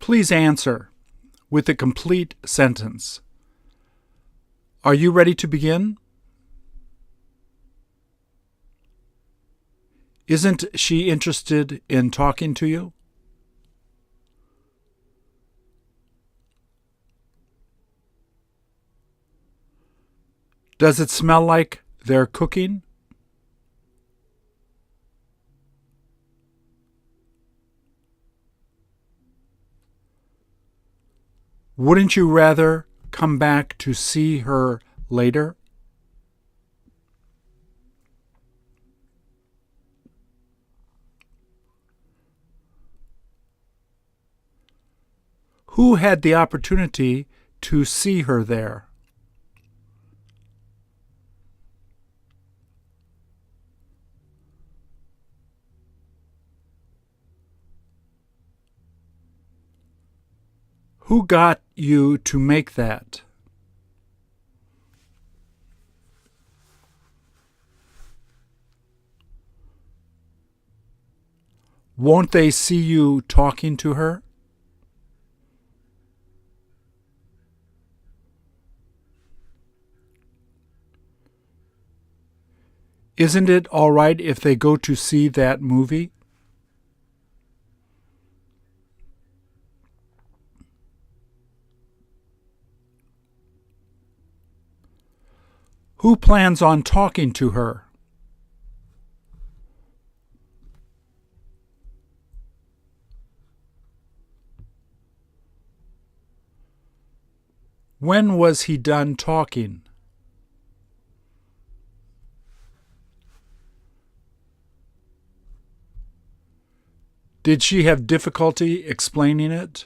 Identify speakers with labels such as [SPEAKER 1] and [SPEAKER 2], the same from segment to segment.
[SPEAKER 1] Please answer with a complete sentence. Are you ready to begin? Isn't she interested in talking to you? Does it smell like they're cooking? Wouldn't you rather come back to see her later? Who had the opportunity to see her there? Who got you to make that? Won't they see you talking to her? Isn't it all right if they go to see that movie? Who plans on talking to her? When was he done talking? Did she have difficulty explaining it?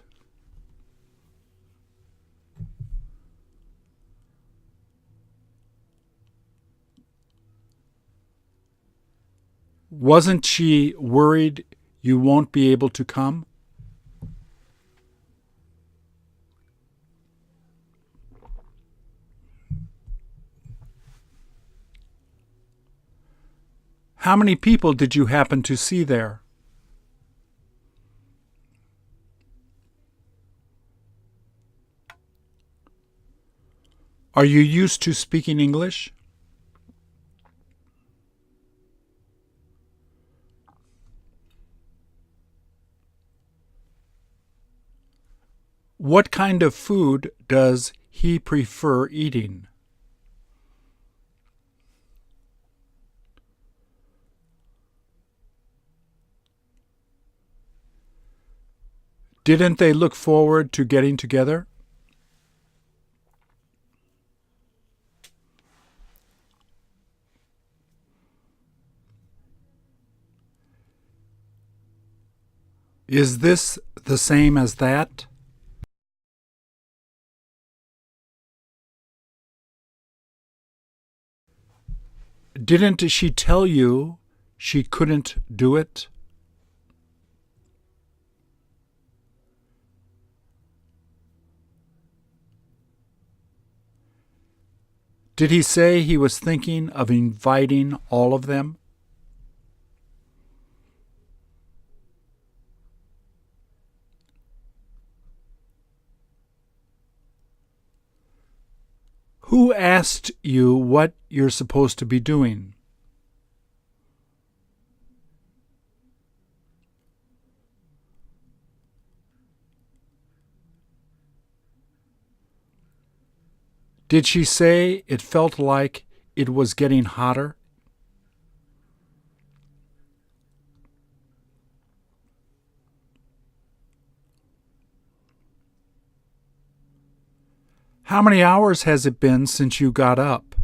[SPEAKER 1] Wasn't she worried you won't be able to come? How many people did you happen to see there? Are you used to speaking English? What kind of food does he prefer eating? Didn't they look forward to getting together? Is this the same as that? Didn't she tell you she couldn't do it? Did he say he was thinking of inviting all of them? Who asked you what you're supposed to be doing? Did she say it felt like it was getting hotter? How many hours has it been since you got up?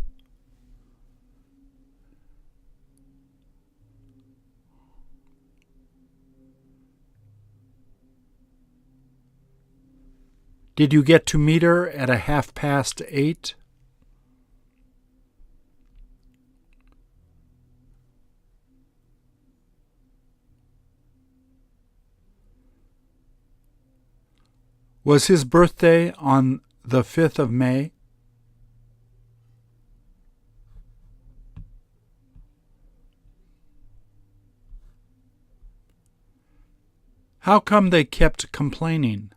[SPEAKER 1] Did you get to meet her at 8:30? Was his birthday on the 5th of May? How come they kept complaining?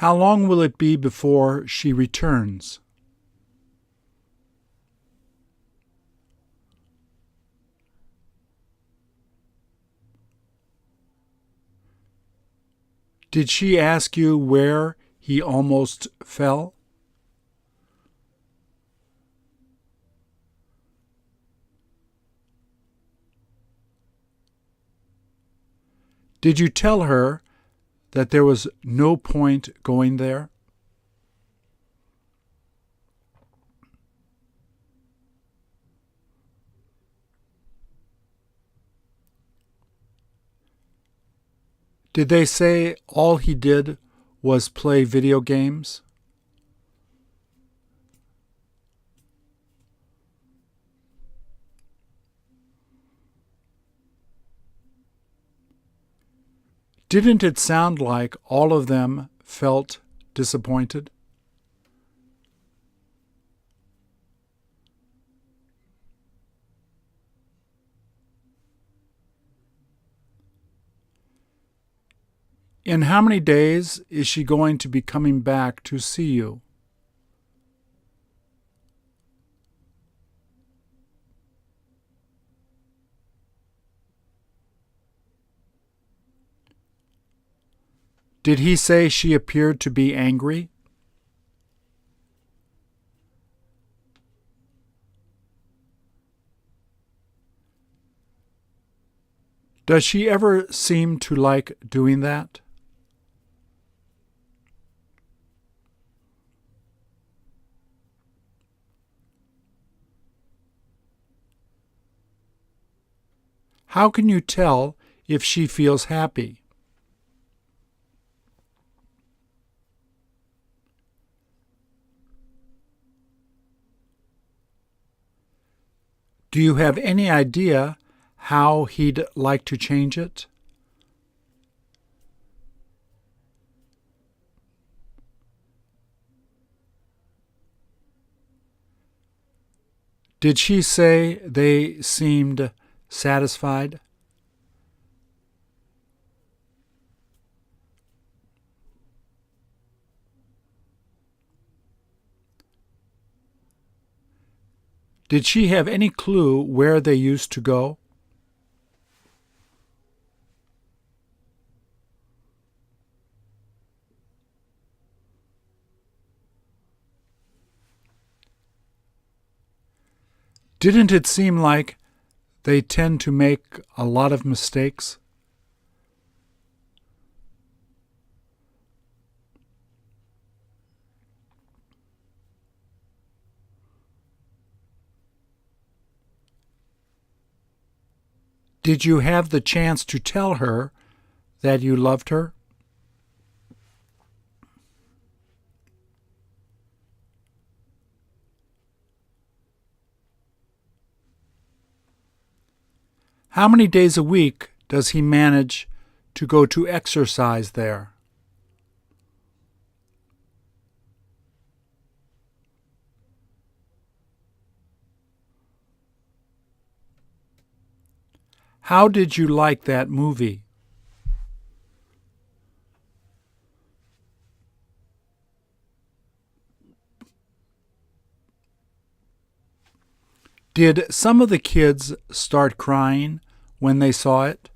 [SPEAKER 1] How long will it be before she returns? Did she ask you where he almost fell? Did you tell her that there was no point going there? Did they say all he did was play video games? Didn't it sound like all of them felt disappointed? In how many days is she going to be coming back to see you? Did he say she appeared to be angry? Does she ever seem to like doing that? How can you tell if she feels happy? Do you have any idea how he'd like to change it? Did she say they seemed satisfied? Did she have any clue where they used to go? Didn't it seem like they tend to make a lot of mistakes? Did you have the chance to tell her that you loved her? How many days a week does he manage to go to exercise there? How did you like that movie? Did some of the kids start crying when they saw it?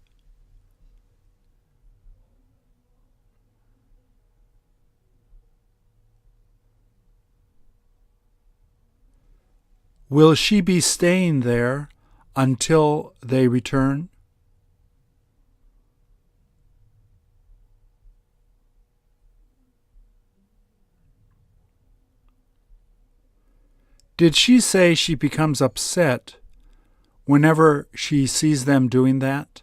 [SPEAKER 1] Will she be staying there until they return? Did she say she becomes upset whenever she sees them doing that?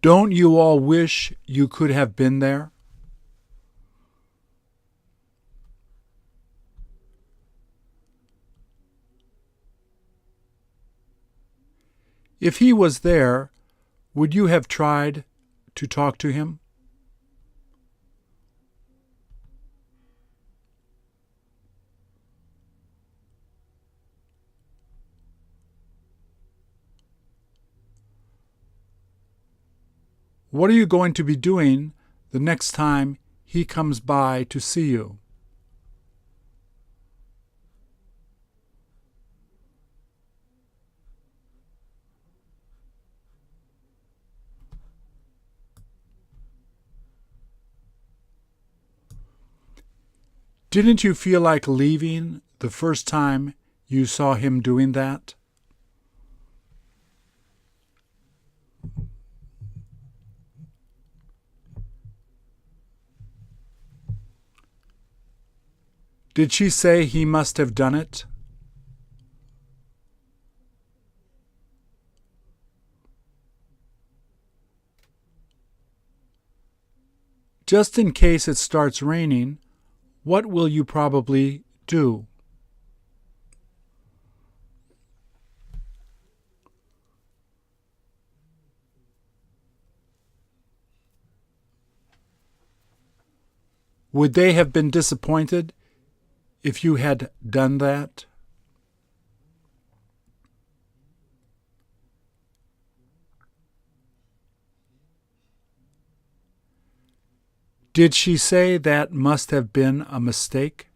[SPEAKER 1] Don't you all wish you could have been there? If he was there, would you have tried to talk to him? What are you going to be doing the next time he comes by to see you? Didn't you feel like leaving the first time you saw him doing that? Did she say he must have done it? Just in case it starts raining, what will you probably do? Would they have been disappointed if you had done that? Did she say that must have been a mistake?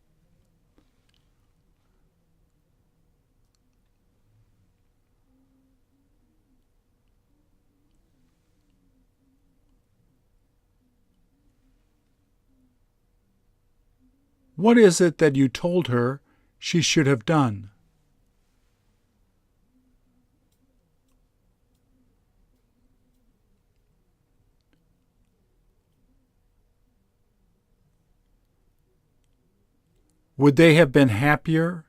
[SPEAKER 1] What is it that you told her she should have done? Would they have been happier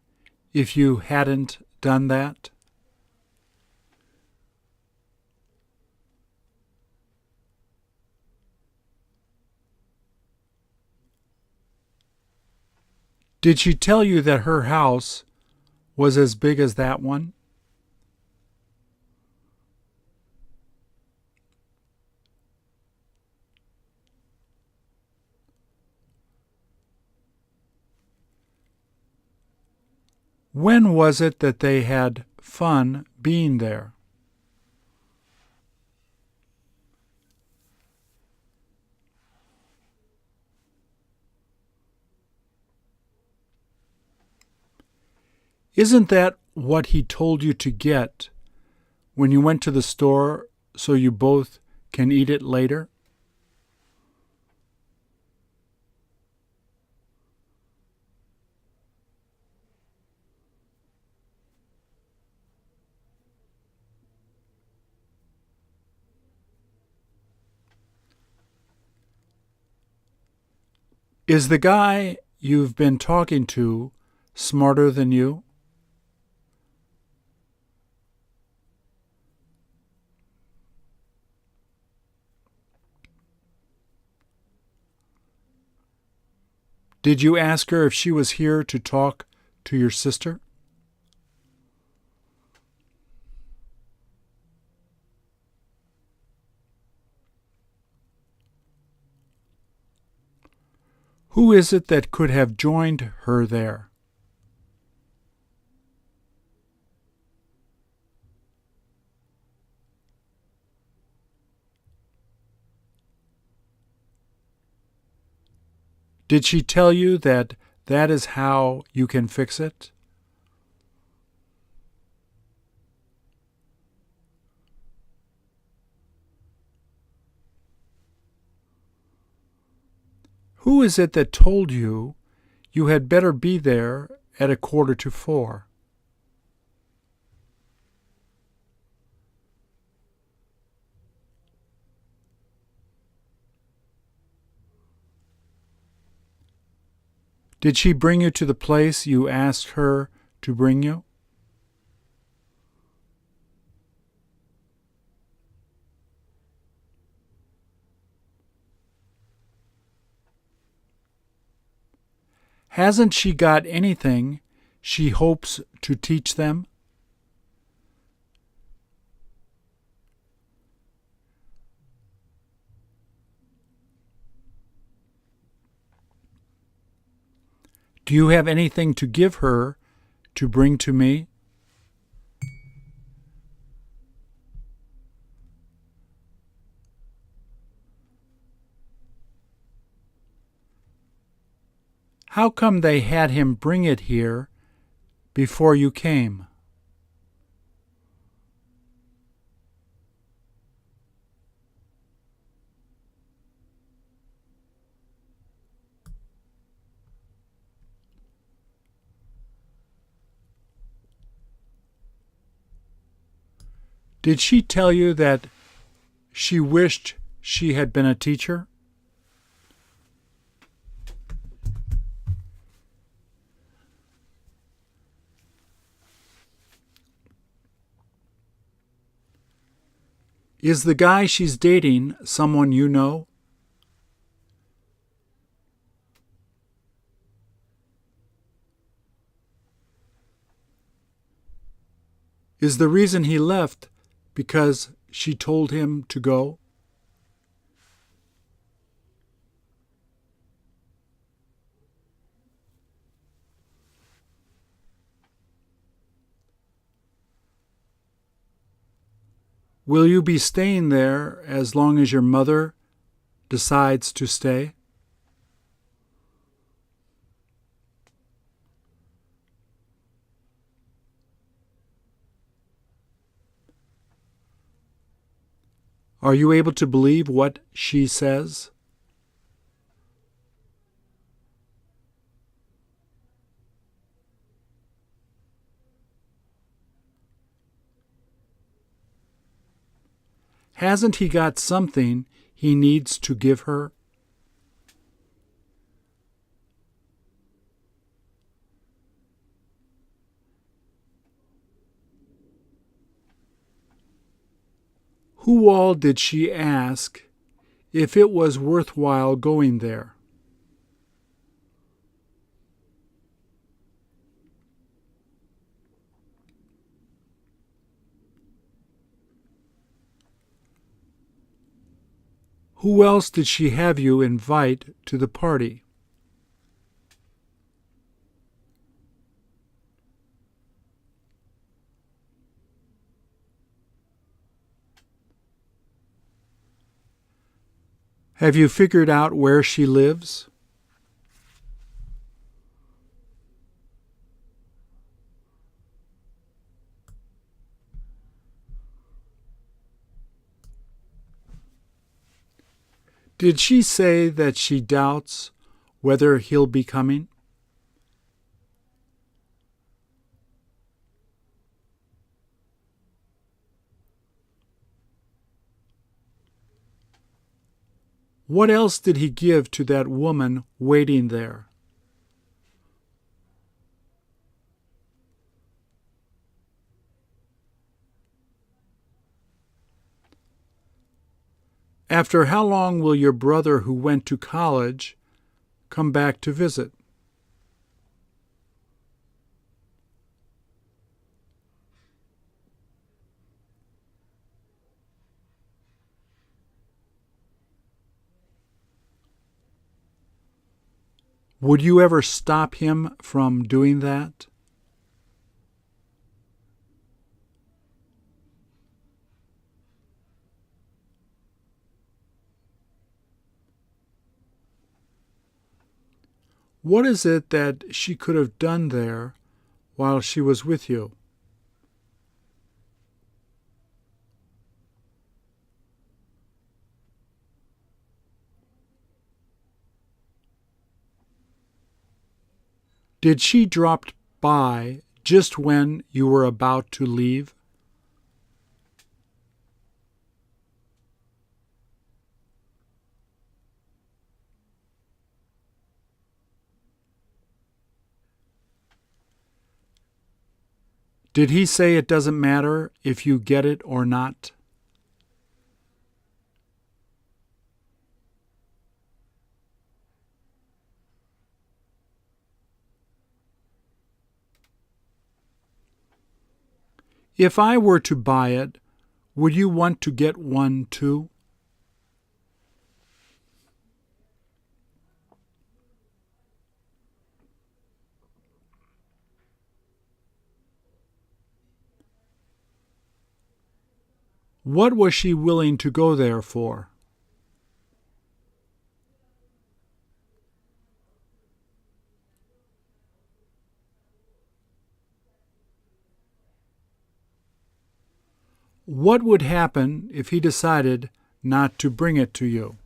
[SPEAKER 1] if you hadn't done that? Did she tell you that her house was as big as that one? When was it that they had fun being there? Isn't that what he told you to get when you went to the store so you both can eat it later? Is the guy you've been talking to smarter than you? Did you ask her if she was here to talk to your sister? Who is it that could have joined her there? Did she tell you that that is how you can fix it? Who is it that told you you had better be there at 3:45? Did she bring you to the place you asked her to bring you? Hasn't she got anything she hopes to teach them? Do you have anything to give her to bring to me? How come they had him bring it here before you came? Did she tell you that she wished she had been a teacher? Is the guy she's dating someone you know? Is the reason he left because she told him to go? Will you be staying there as long as your mother decides to stay? Are you able to believe what she says? Hasn't he got something he needs to give her? Who all did she ask if it was worthwhile going there? Who else did she have you invite to the party? Have you figured out where she lives? Did she say that she doubts whether he'll be coming? What else did he give to that woman waiting there? After how long will your brother who went to college come back to visit? Would you ever stop him from doing that? What is it that she could have done there while she was with you? Did she drop by just when you were about to leave? Did he say it doesn't matter if you get it or not? If I were to buy it, would you want to get one too? What was she willing to go there for? What would happen if he decided not to bring it to you?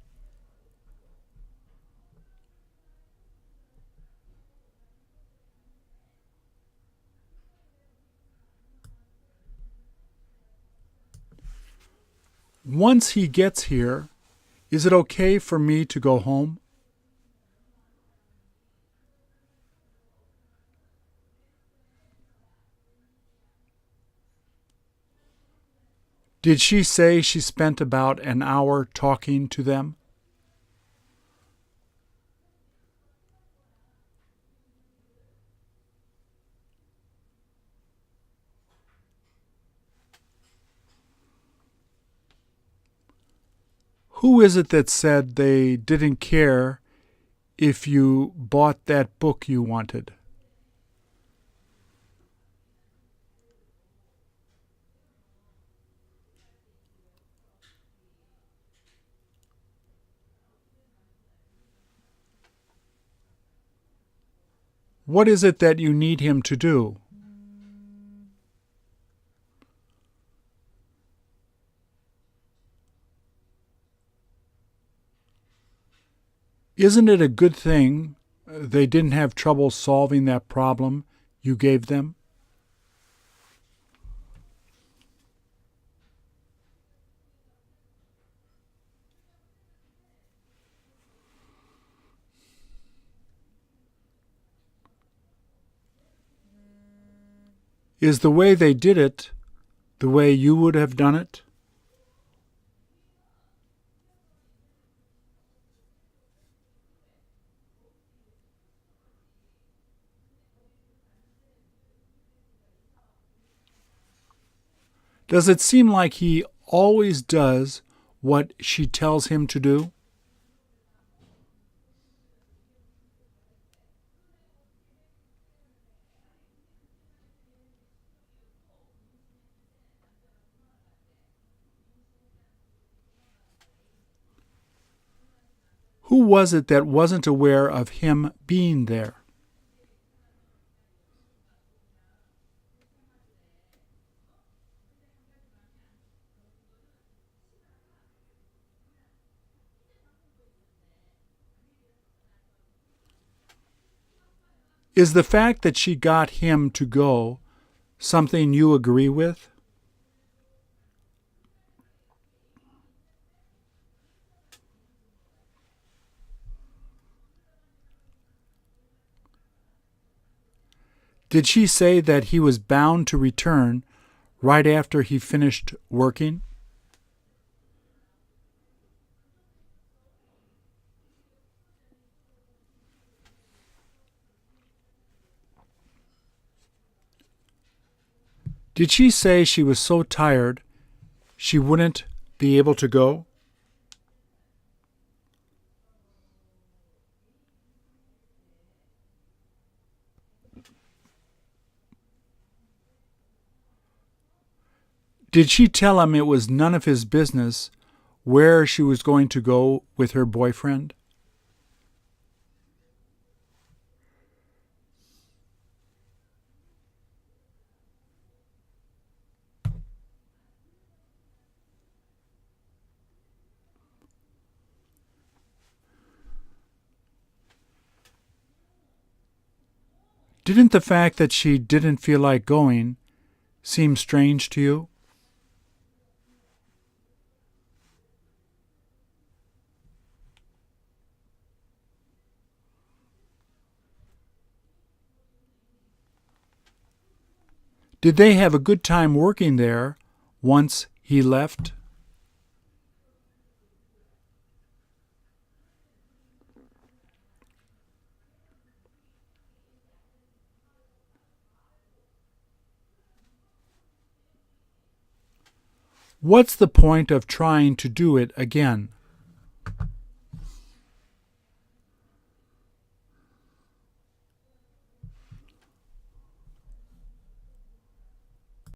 [SPEAKER 1] Once he gets here, is it okay for me to go home? Did she say she spent about an hour talking to them? Who is it that said they didn't care if you bought that book you wanted? What is it that you need him to do? Isn't it a good thing they didn't have trouble solving that problem you gave them? Is the way they did it the way you would have done it? Does it seem like he always does what she tells him to do? Who was it that wasn't aware of him being there? Is the fact that she got him to go something you agree with? Did she say that he was bound to return right after he finished working? Did she say she was so tired she wouldn't be able to go? Did she tell him it was none of his business where she was going to go with her boyfriend? Didn't the fact that she didn't feel like going seem strange to you? Did they have a good time working there once he left? What's the point of trying to do it again?